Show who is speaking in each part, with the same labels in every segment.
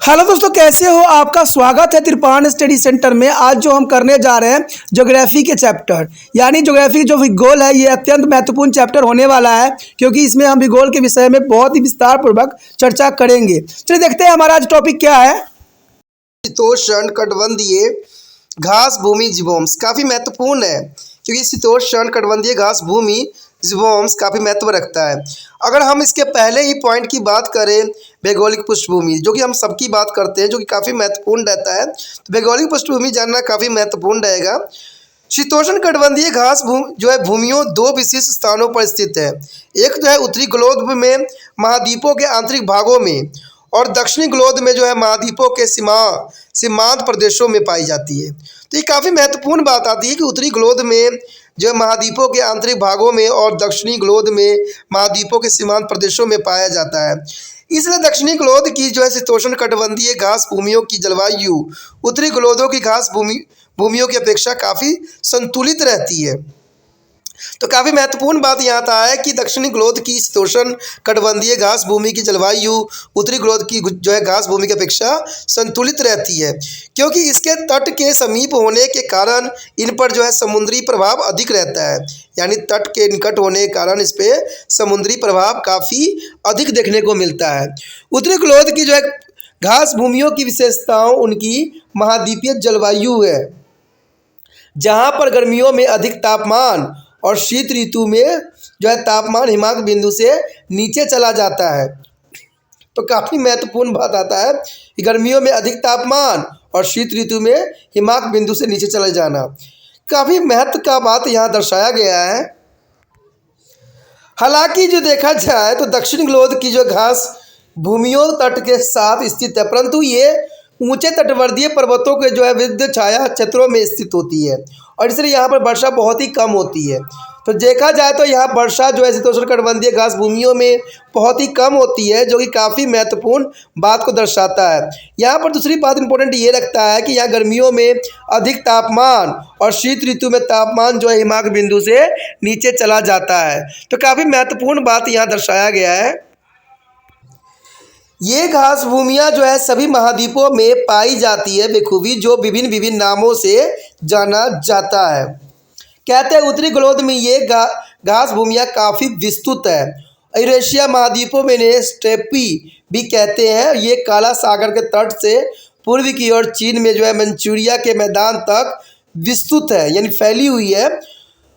Speaker 1: Hello दोस्तों, कैसे हो? आपका स्वागत है त्रिपाण स्टडी सेंटर में। आज जो हम करने जा रहे हैं ज्योग्राफी के चैप्टर, यानी ज्योग्राफी जो भूगोल है, ये अत्यंत महत्वपूर्ण चैप्टर होने वाला है, क्योंकि इसमें हम भूगोल के विषय में बहुत ही विस्तार पूर्वक चर्चा करेंगे। चलिए देखते हैं हमारा आज टॉपिक क्या है।
Speaker 2: शीतोष्ण कटिबंधीय घास भूमि जीवोम्स काफ़ी महत्वपूर्ण है, क्योंकि शीतोष्ण कटिबंधीय घास भूमि जीवोम्स काफ़ी महत्व रखता है। अगर हम इसके पहले ही पॉइंट की बात करें, भौगोलिक पृष्ठभूमि, जो कि हम सबकी बात करते हैं, जो कि काफ़ी महत्वपूर्ण रहता है, तो भौगोलिक पृष्ठभूमि जानना काफ़ी महत्वपूर्ण रहेगा। शीतोष्ण कटिबंधीय घास जो है भूमियों दो विशिष्ट स्थानों पर स्थित है। एक जो है उत्तरी गोलार्ध में महाद्वीपों के आंतरिक भागों में, और दक्षिणी गोलार्ध में जो है महाद्वीपों के सीमांत प्रदेशों में पाई जाती है। तो ये काफ़ी महत्वपूर्ण बात आती है कि उत्तरी गोलार्ध में जो है महाद्वीपों के आंतरिक भागों में और दक्षिणी गोलार्ध में महाद्वीपों के सीमांत प्रदेशों में पाया जाता है। इसलिए दक्षिणी गोलार्ध की जो है शीतोष्ण कटिबंधीय घास भूमियों की जलवायु उत्तरी गोलार्धों की घास भूमियों की अपेक्षा काफ़ी संतुलित रहती है। तो काफ़ी महत्वपूर्ण बात यहाँ आता है कि दक्षिणी गोलार्ध की शीतोष्ण कटिबंधीय घास भूमि की जलवायु उत्तरी गोलार्ध की जो है घास भूमि की अपेक्षा संतुलित रहती है, क्योंकि इसके तट के समीप होने के कारण इन पर जो है समुद्री प्रभाव अधिक रहता है। यानी तट के निकट होने के कारण इस पर समुद्री प्रभाव काफ़ी अधिक देखने को मिलता है। उत्तरी गोलार्ध की जो है घास भूमियों की विशेषताओं उनकी महाद्वीपीय जलवायु है, जहाँ पर गर्मियों में अधिक तापमान और शीत ऋतु में जो है तापमान हिमांक बिंदु से नीचे चला जाता है। तो काफ़ी महत्वपूर्ण बात आता है कि गर्मियों में अधिक तापमान और शीत ऋतु में हिमांक बिंदु से नीचे चले जाना, काफ़ी महत्व का बात यहाँ दर्शाया गया है। हालांकि जो देखा जाए तो दक्षिण गोलार्ध की जो घास भूमियों तट के साथ स्थित है, परंतु ये ऊंचे तटवर्गीय पर्वतों के जो है विविध छाया क्षेत्रों में स्थित होती है, और इसलिए यहाँ पर वर्षा बहुत ही कम होती है। तो देखा जाए तो यहाँ वर्षा जो है शीतोष्ण कटिबंधीय घास भूमियों में बहुत ही कम होती है, जो कि काफ़ी महत्वपूर्ण बात को दर्शाता है। यहाँ पर दूसरी बात इंपॉर्टेंट ये रखता है कि यहाँ गर्मियों में अधिक तापमान और शीत ऋतु में तापमान जो है हिमांक बिंदु से नीचे चला जाता है। तो काफ़ी महत्वपूर्ण बात यहाँ दर्शाया गया है। ये घास भूमियाँ जो है सभी महाद्वीपों में पाई जाती है बखूबी, जो विभिन्न विभिन्न नामों से जाना जाता है। कहते हैं उत्तरी गोलार्ध में ये घास भूमियाँ काफ़ी विस्तृत है। यूरेशिया महाद्वीपों में इन्हें स्टेपी भी कहते हैं। ये काला सागर के तट से पूर्व की ओर चीन में जो है मंचूरिया के मैदान तक विस्तृत है, यानी फैली हुई है।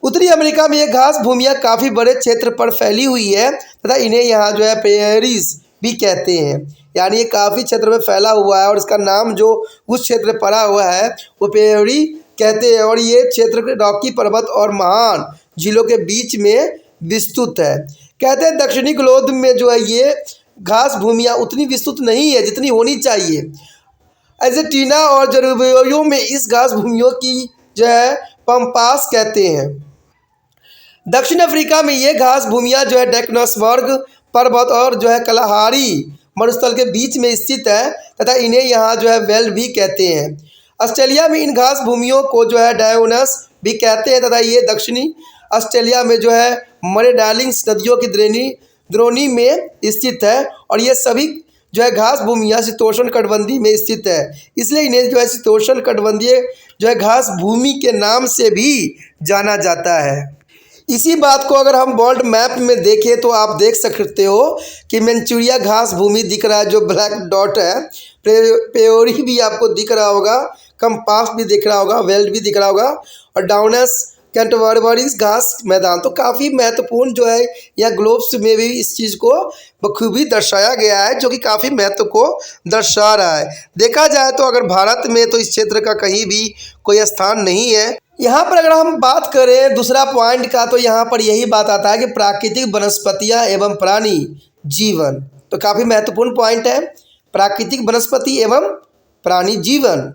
Speaker 2: उत्तरी अमेरिका में ये घास भूमियाँ काफ़ी बड़े क्षेत्र पर फैली हुई है तथा इन्हें यहाँ जो है पेरिस भी कहते हैं, यानी ये काफ़ी क्षेत्र में फैला हुआ है, और इसका नाम जो उस क्षेत्र में पड़ा हुआ है वो पेरी कहते हैं। और ये क्षेत्र रॉकी पर्वत और महान झीलों के बीच में विस्तृत है। कहते हैं दक्षिणी गोलार्ध में जो है ये घास भूमियाँ उतनी विस्तृत नहीं है जितनी होनी चाहिए। अर्जेंटीना और जरूरियों में इस घास भूमियों की जो है पम्पास कहते हैं। दक्षिण अफ्रीका में ये घास भूमियाँ जो है डेक्नसबर्ग पर्वत और जो है कलाहारी मरुस्थल के बीच में स्थित है तथा इन्हें यहाँ जो है वेल्ड भी कहते हैं। ऑस्ट्रेलिया में इन घास भूमियों को जो है डायोनस भी कहते हैं तथा ये दक्षिणी ऑस्ट्रेलिया में जो है मरे डार्लिंग्स नदियों की द्रोणी में स्थित है, और ये सभी जो है घास भूमियाँ शीतोष्ण कटिबंधीय में स्थित है, इसलिए इन्हें जो है शीतोष्ण कटिबंधीय जो है घास भूमि के नाम से भी जाना जाता है। इसी बात को अगर हम वर्ल्ड मैप में देखें तो आप देख सकते हो कि मंचूरिया घास भूमि दिख रहा है, जो ब्लैक डॉट है, पेयोरी भी आपको दिख रहा होगा, कंपास भी दिख रहा होगा, वेल्ड भी दिख रहा होगा, और डाउनस कैंटरबरीज घास मैदान। तो काफ़ी महत्वपूर्ण जो है यह ग्लोब्स में भी इस चीज़ को बखूबी दर्शाया गया है, जो कि काफ़ी महत्व को दर्शा रहा है। देखा जाए तो अगर भारत में तो इस क्षेत्र का कहीं भी कोई स्थान नहीं है। यहाँ पर अगर हम बात करें दूसरा पॉइंट का, तो यहाँ पर यही बात आता है कि प्राकृतिक वनस्पतियाँ एवं प्राणी जीवन। तो काफ़ी महत्वपूर्ण पॉइंट है, प्राकृतिक वनस्पति एवं प्राणी जीवन।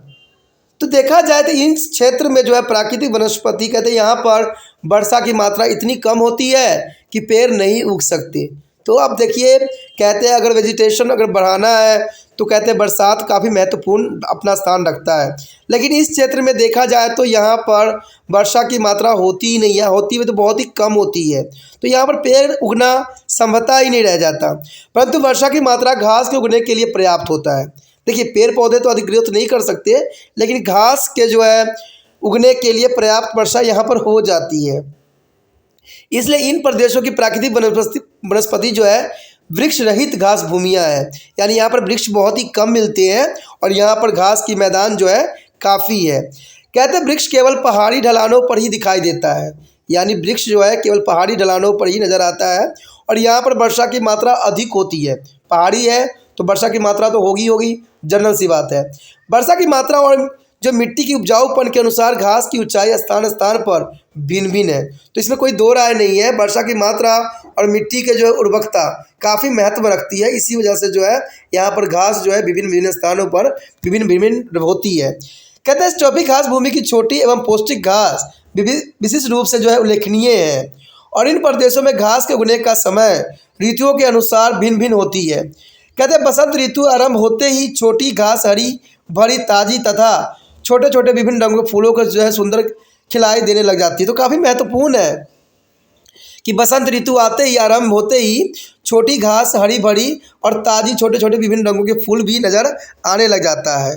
Speaker 2: तो देखा जाए तो इन क्षेत्र में जो है प्राकृतिक वनस्पति कहते हैं यहाँ पर वर्षा की मात्रा इतनी कम होती है कि पेड़ नहीं उग सकते। तो अब देखिए, कहते हैं अगर वेजिटेशन अगर बढ़ाना है तो कहते हैं बरसात काफ़ी महत्वपूर्ण अपना स्थान रखता है, लेकिन इस क्षेत्र में देखा जाए तो यहाँ पर वर्षा की मात्रा होती ही नहीं है, होती है तो बहुत ही कम होती है। तो यहाँ पर पेड़ उगना संभवतः ही नहीं रह जाता, परंतु वर्षा की मात्रा घास के उगने के लिए पर्याप्त होता है। देखिए पेड़ पौधे तो अधिक ग्रोथ नहीं कर सकते, लेकिन घास के जो है उगने के लिए पर्याप्त वर्षा यहाँ पर हो जाती है। इसलिए इन प्रदेशों की प्राकृतिक वनस्पति जो है वृक्ष रहित घास भूमियाँ हैं, यानी यहाँ पर वृक्ष बहुत ही कम मिलते हैं और यहाँ पर घास की मैदान जो है काफ़ी है। कहते हैं वृक्ष केवल पहाड़ी ढलानों पर ही दिखाई देता है, यानी वृक्ष जो है केवल पहाड़ी ढलानों पर ही नज़र आता है और यहाँ पर वर्षा की मात्रा अधिक होती है। पहाड़ी है तो वर्षा की मात्रा तो होगी, जनरल सी बात है। वर्षा की मात्रा और जो मिट्टी की उपजाऊपन के अनुसार घास की ऊंचाई स्थान स्थान पर भिन्न भिन्न है, तो इसमें कोई दो राय नहीं है। वर्षा की मात्रा और मिट्टी के जो है उर्वरकता काफ़ी महत्व रखती है, इसी वजह से जो है यहाँ पर घास जो है विभिन्न विभिन्न स्थानों पर विभिन्न विभिन्न होती है। कहते हैं स्ट्रॉपिक घास भूमि की छोटी एवं पौष्टिक घास विशिष्ट रूप से जो है उल्लेखनीय है और इन प्रदेशों में घास के उगने का समय ऋतुओं के अनुसार भिन्न भिन्न होती है। कहते हैं बसंत ऋतु आरंभ होते ही छोटी घास हरी भरी ताज़ी तथा छोटे छोटे विभिन्न रंगों के फूलों को जो है सुंदर खिलाई देने लग जाती है। तो काफ़ी महत्वपूर्ण है कि बसंत ऋतु आते ही आरंभ होते ही छोटी घास हरी भरी और ताज़ी छोटे छोटे विभिन्न रंगों के फूल भी नज़र आने लग जाता है।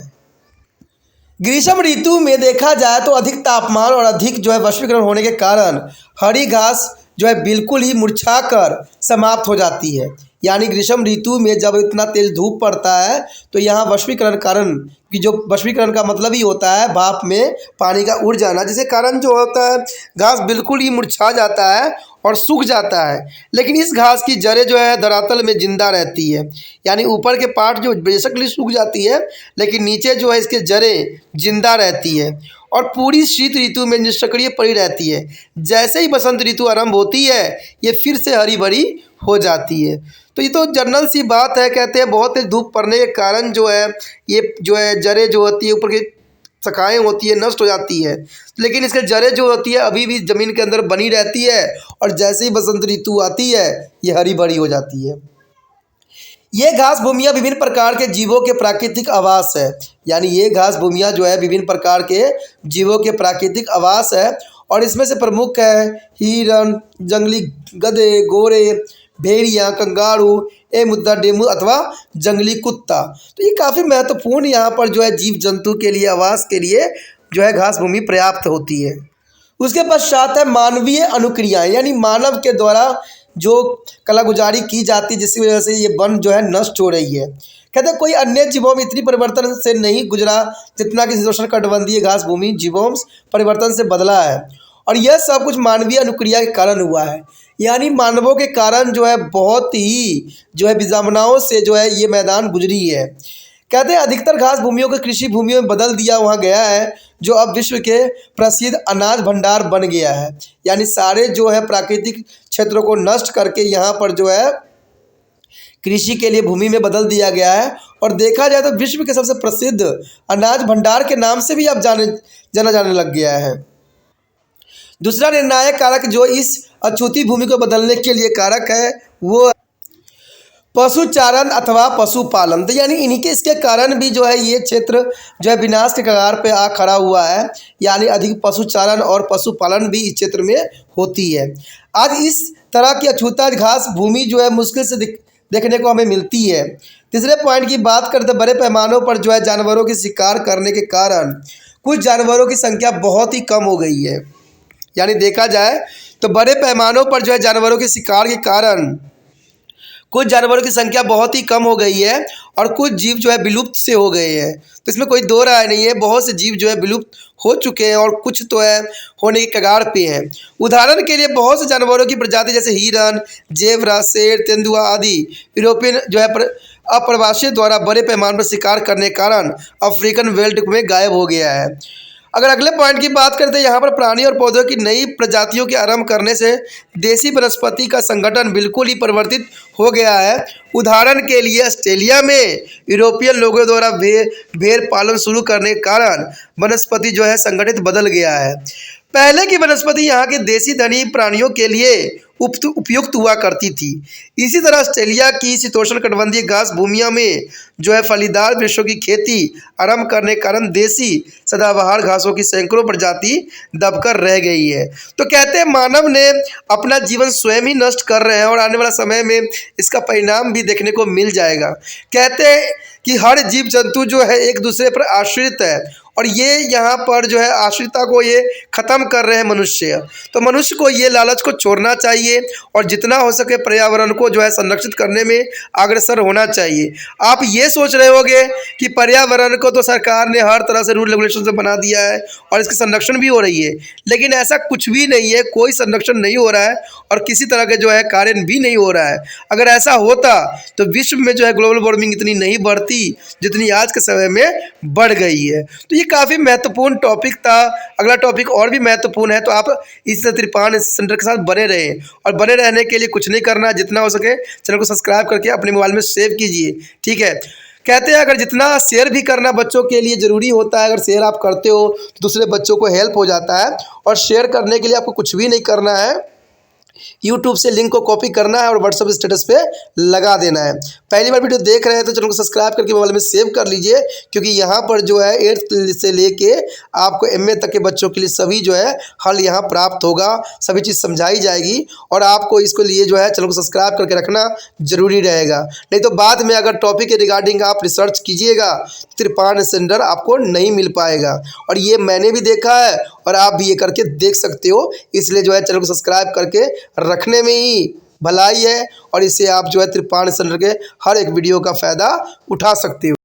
Speaker 2: ग्रीष्म ऋतु में देखा जाए तो अधिक तापमान और अधिक जो है वैश्वीकरण होने के कारण हरी घास जो है बिल्कुल ही मुरझाकर समाप्त हो जाती है। यानी ग्रीष्म ऋतु में जब इतना तेज धूप पड़ता है तो यहाँ वैश्वीकरण कारण कि जो वैश्वीकरण का मतलब ही होता है भाप में पानी का उड़ जाना, जिसके कारण जो होता है घास बिल्कुल ही मुरझा जाता है और सूख जाता है। लेकिन इस घास की जड़ें जो है धरातल में जिंदा रहती है, यानी ऊपर के पार्ट जो बेसिकली सूख जाती है लेकिन नीचे जो है इसके जड़ें जिंदा रहती है और पूरी शीत ऋतु में निष्क्रिय पड़ी रहती है। जैसे ही बसंत ऋतु आरंभ होती है ये फिर से हरी भरी हो जाती है। तो ये तो जनरल सी बात है। कहते हैं बहुत तेज धूप पड़ने के कारण जो है ये जो है जड़ें जो होती है ऊपर की शाखाएँ होती है नष्ट हो जाती है, लेकिन इसके जड़ें जो होती है अभी भी ज़मीन के अंदर बनी रहती है और जैसे ही बसंत ऋतु आती है ये हरी भरी हो जाती है। ये घास भूमियाँ विभिन्न प्रकार के जीवों के प्राकृतिक आवास है, यानी ये घास भूमियाँ जो है विभिन्न प्रकार के जीवों के प्राकृतिक आवास है और इसमें से प्रमुख है हिरण, जंगली गधे, गोरे, भेड़िया, कंगारू, मुद्दा डेमू अथवा जंगली कुत्ता। तो ये काफ़ी महत्वपूर्ण यहाँ पर जो है जीव जंतु के लिए आवास के लिए जो है घास भूमि पर्याप्त होती है। उसके पश्चात है मानवीय अनुक्रियाएं, यानी मानव के द्वारा जो कलागुजारी की जाती है जिसकी वजह से ये वन जो है नष्ट हो रही है। कहते हैं कोई अन्य जीवों में इतनी परिवर्तन से नहीं गुजरा जितना कि शीतोष्णकटिबंधीय घास भूमि जीवों परिवर्तन से बदला है और यह सब कुछ मानवीय अनुक्रिया के कारण हुआ है, यानी मानवों के कारण जो है बहुत ही जो है विडंबनाओं से जो है ये मैदान गुजरी है। कहते हैं अधिकतर घास भूमियों को कृषि भूमियों में बदल दिया वहाँ गया है जो अब विश्व के प्रसिद्ध अनाज भंडार बन गया है, यानी सारे जो है प्राकृतिक क्षेत्रों को नष्ट करके यहाँ पर जो है कृषि के लिए भूमि में बदल दिया गया है और देखा जाए तो विश्व के सबसे प्रसिद्ध अनाज भंडार के नाम से भी अब जाना जाने लग गया है। दूसरा निर्णायक कारक जो इस अछूती भूमि को बदलने के लिए कारक है वो पशुचारण अथवा पशुपालन। तो यानी इन्हीं के इसके कारण भी जो है ये क्षेत्र जो है विनाश के कगार पे आ खड़ा हुआ है, यानी अधिक पशुचारण और पशुपालन भी इस क्षेत्र में होती है। आज इस तरह की अछूता घास भूमि जो है मुश्किल से देखने को हमें मिलती है। तीसरे पॉइंट की बात करते बड़े पैमानों पर जो है जानवरों की शिकार करने के कारण कुछ जानवरों की संख्या बहुत ही कम हो गई है, यानी देखा जाए तो बड़े पैमानों पर जो है जानवरों के शिकार के कारण कुछ जानवरों की संख्या बहुत ही कम हो गई है और कुछ जीव जो है विलुप्त से हो गए हैं। तो इसमें कोई दो राय नहीं है, बहुत से जीव जो है विलुप्त हो चुके हैं और कुछ तो है होने के कगार पे हैं। उदाहरण के लिए बहुत से जानवरों की प्रजाति जैसे हिरन, जेबरा, शेर, तेंदुआ आदि यूरोपियन जो है अप्रवासियों द्वारा बड़े पैमाने पर शिकार करने के कारण अफ्रीकन वेल्ड में गायब हो गया है। अगर अगले पॉइंट की बात करते हैं यहाँ पर प्राणी और पौधों की नई प्रजातियों के आरंभ करने से देसी वनस्पति का संगठन बिल्कुल ही परिवर्तित हो गया है। उदाहरण के लिए ऑस्ट्रेलिया में यूरोपियन लोगों द्वारा भेड़ पालन शुरू करने के कारण वनस्पति जो है संगठित बदल गया है। पहले की वनस्पति यहाँ के देसी धनी प्राणियों के लिए उपयुक्त हुआ करती थी। इसी तरह ऑस्ट्रेलिया की शीतोष्णकटिबंधीय घास भूमियों में जो है फलीदार वृक्षों की खेती आरंभ करने के कारण देसी सदाबहार घासों की सैकड़ों प्रजाति दबकर रह गई है। तो कहते हैं मानव ने अपना जीवन स्वयं ही नष्ट कर रहे हैं और आने वाला समय में इसका परिणाम भी देखने को मिल जाएगा। कहते हैं कि हर जीव जंतु जो है एक दूसरे पर आश्रित है और ये यहाँ पर जो है आश्रितता को ये ख़त्म कर रहे हैं मनुष्य। तो मनुष्य को ये लालच को छोड़ना चाहिए और जितना हो सके पर्यावरण को जो है संरक्षित करने में अग्रसर होना चाहिए। आप ये सोच रहे होंगे कि पर्यावरण को तो सरकार ने हर तरह से रूल रेगुलेशन से बना दिया है और इसकी संरक्षण भी हो रही है, लेकिन ऐसा कुछ भी नहीं है। कोई संरक्षण नहीं हो रहा है और किसी तरह के जो है कार्य भी नहीं हो रहा है। अगर ऐसा होता तो विश्व में जो है ग्लोबल वार्मिंग इतनी नहीं बढ़ती जितनी आज के समय में बढ़ गई है। तो ये काफ़ी महत्वपूर्ण टॉपिक था। अगला टॉपिक और भी महत्वपूर्ण है, तो आप इस त्रिपाण सेंटर के साथ बने रहें और बने रहने के लिए कुछ नहीं करना, जितना हो सके चैनल को सब्सक्राइब करके अपने मोबाइल में सेव कीजिए। ठीक है, कहते हैं अगर जितना शेयर भी करना बच्चों के लिए ज़रूरी होता है, अगर शेयर आप करते हो तो दूसरे बच्चों को हेल्प हो जाता है। और शेयर करने के लिए आपको कुछ भी नहीं करना है, यूट्यूब से लिंक को कॉपी करना है और व्हाट्सएप स्टेटस पे लगा देना है। पहली बार वीडियो देख रहे हैं तो चैनल को सब्सक्राइब करके मोबाइल में सेव कर लीजिए, क्योंकि यहाँ पर जो है 8th से लेके आपको MA तक के बच्चों के लिए सभी जो है हल यहाँ प्राप्त होगा, सभी चीज़ समझाई जाएगी और आपको इसको लिए जो है चैनल को सब्सक्राइब करके रखना जरूरी रहेगा। नहीं तो बाद में अगर टॉपिक के रिगार्डिंग आप रिसर्च कीजिएगा त्रिपाण सेंटर आपको नहीं मिल पाएगा। और ये मैंने भी देखा है और आप भी ये करके देख सकते हो, इसलिए जो है चैनल को सब्सक्राइब करके रखने में ही भलाई है और इससे आप जो है त्रिपाण सेंटर के हर एक वीडियो का फ़ायदा उठा सकते हो।